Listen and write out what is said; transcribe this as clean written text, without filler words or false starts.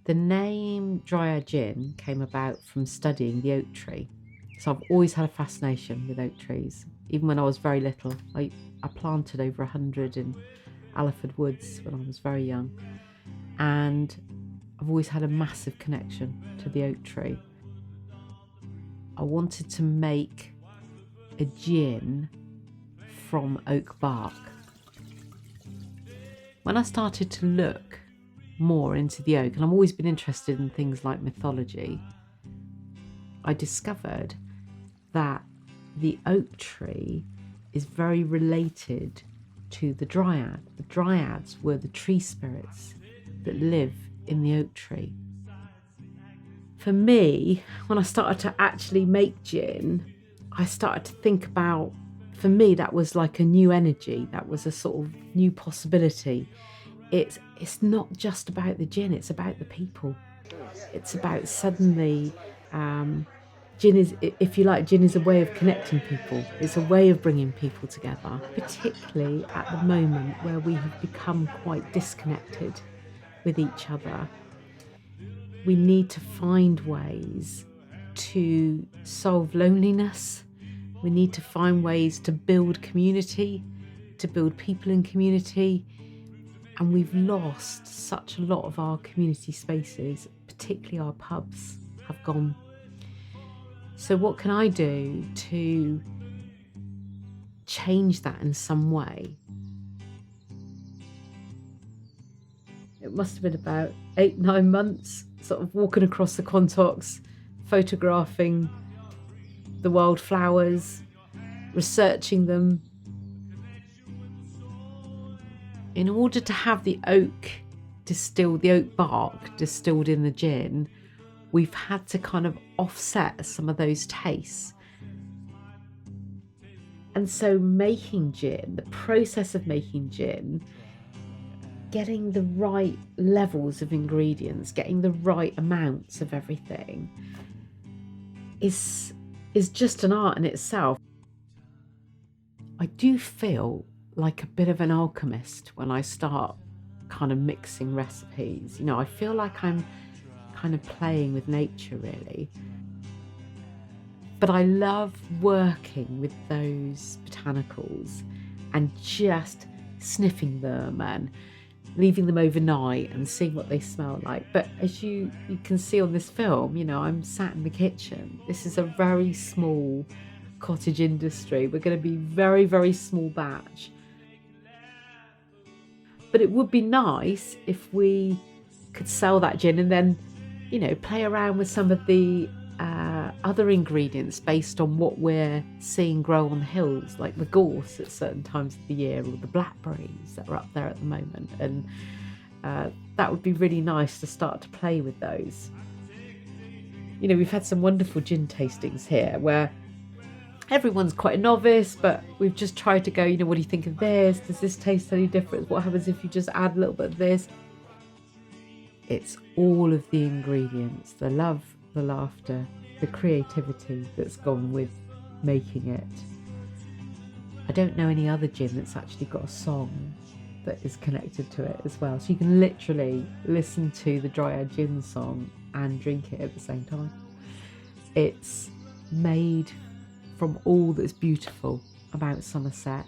The name Dryad Gin came about from studying the oak tree. So I've always had a fascination with oak trees. Even when I was very little, I planted over 100 in Alliford Woods when I was very young. And I've always had a massive connection to the oak tree. I wanted to make a gin from oak bark. When I started to look more into the oak, and I've always been interested in things like mythology, I discovered that the oak tree is very related to the dryad. The dryads were the tree spirits that live in the oak tree. For me, when I started to actually make gin, I started to think about, for me, that was like a new energy. That was a sort of new possibility. It's not just about the gin, it's about the people. It's about suddenly, gin is, if you like, gin is a way of connecting people. It's a way of bringing people together, particularly at the moment where we have become quite disconnected with each other. We need to find ways to solve loneliness. We need to find ways to build community, to build people in community. And we've lost such a lot of our community spaces, particularly our pubs have gone. So what can I do to change that in some way? It must have been about 8-9 months, sort of walking across the Quantocks, photographing the wildflowers, researching them. In order to have the oak distilled, the oak bark distilled in the gin, we've had to kind of offset some of those tastes. And so making gin, the process of making gin, getting the right levels of ingredients, getting the right amounts of everything is just an art in itself. I do feel like a bit of an alchemist when I start kind of mixing recipes. You know, I feel like I'm kind of playing with nature, really. But I love working with those botanicals and just sniffing them and leaving them overnight and seeing what they smell like. But as you can see on this film, you know, I'm sat in the kitchen. This is a very small cottage industry. We're going to be very, very small batch. But it would be nice if we could sell that gin and then, you know, play around with some of the other ingredients based on what we're seeing grow on the hills, like the gorse at certain times of the year, or the blackberries that are up there at the moment. And that would be really nice to start to play with those. You know, we've had some wonderful gin tastings here where everyone's quite a novice, but we've just tried to go, you know, what do you think of this? Does this taste any different? What happens if you just add a little bit of this? It's all of the ingredients, the love, the laughter, the creativity that's gone with making it. I don't know any other gin that's actually got a song that is connected to it as well. So you can literally listen to the Dryad Gin song and drink it at the same time. It's made from all that's beautiful about Somerset.